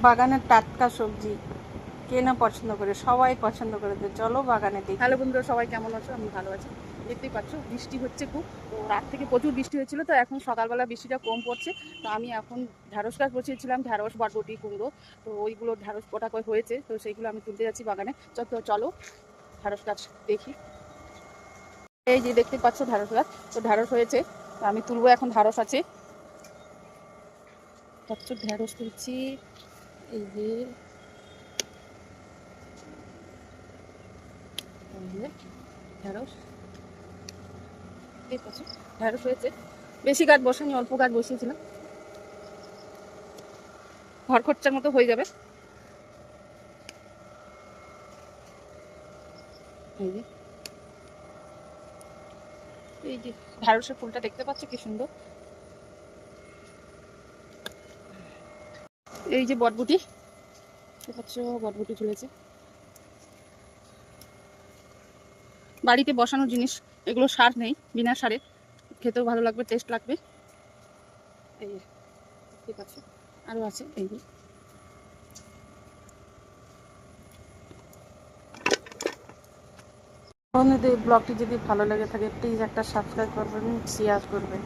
বাগানের টাটকা সবজি কে না পছন্দ করে, সবাই পছন্দ করে। তো চলো বাগানে দেখি। হ্যালো বন্ধুরা, সবাই কেমন আছো? আমি ভালো আছি। দেখতেই পাচ্ছ বৃষ্টি হচ্ছে খুব, তো রাত থেকে প্রচুর বৃষ্টি হচ্ছিল, তো এখন সকালবেলা বৃষ্টিটা কম পড়ছে। তো আমি এখন ঢ্যাঁড়স গাছ বসিয়েছিলাম, ঢ্যাঁড়স, বরবটি, কুমড়ো। তো ওইগুলো ঢ্যাঁড়স কটা করে হয়েছে, তো সেইগুলো আমি তুলতে যাচ্ছি বাগানে। চলো ঢ্যাঁড়স গাছ দেখি। এই যে দেখতে পাচ্ছ ঢ্যাঁড়স গাছ, তো ঢ্যাঁড়স হয়েছে, তো আমি তুলবো এখন। ঢ্যাঁড়স আছে, ঢ্যাঁড়স তুলছি। এই যে ঢ্যাঁড়স, ঠিক আছে, ঢ্যাঁড়স হয়েছে। বেশি গাছ বসানি, অল্প গাছ বসিয়েছিলাম, ঘর খরচার মতো হয়ে যাবে। এই যে এই যে ঢ্যাঁড়সের ফুলটা দেখতে পাচ্ছ কি সুন্দর। এই যে বটবুটি দেখতে পাচ্ছ, বটবুটি ঝুলেছে। বাড়িতে বসানো জিনিস, এগুলো সার নেই, বিনা সারে, খেতেও ভালো লাগবে, টেস্ট লাগবে। এই যে ঠিক আছে, আরো আছে। এই যে বন্ধুদের ব্লগটি যদি ভালো লেগে থাকে প্লিজ একটা সাবস্ক্রাইব করবেন, শেয়ার করবেন।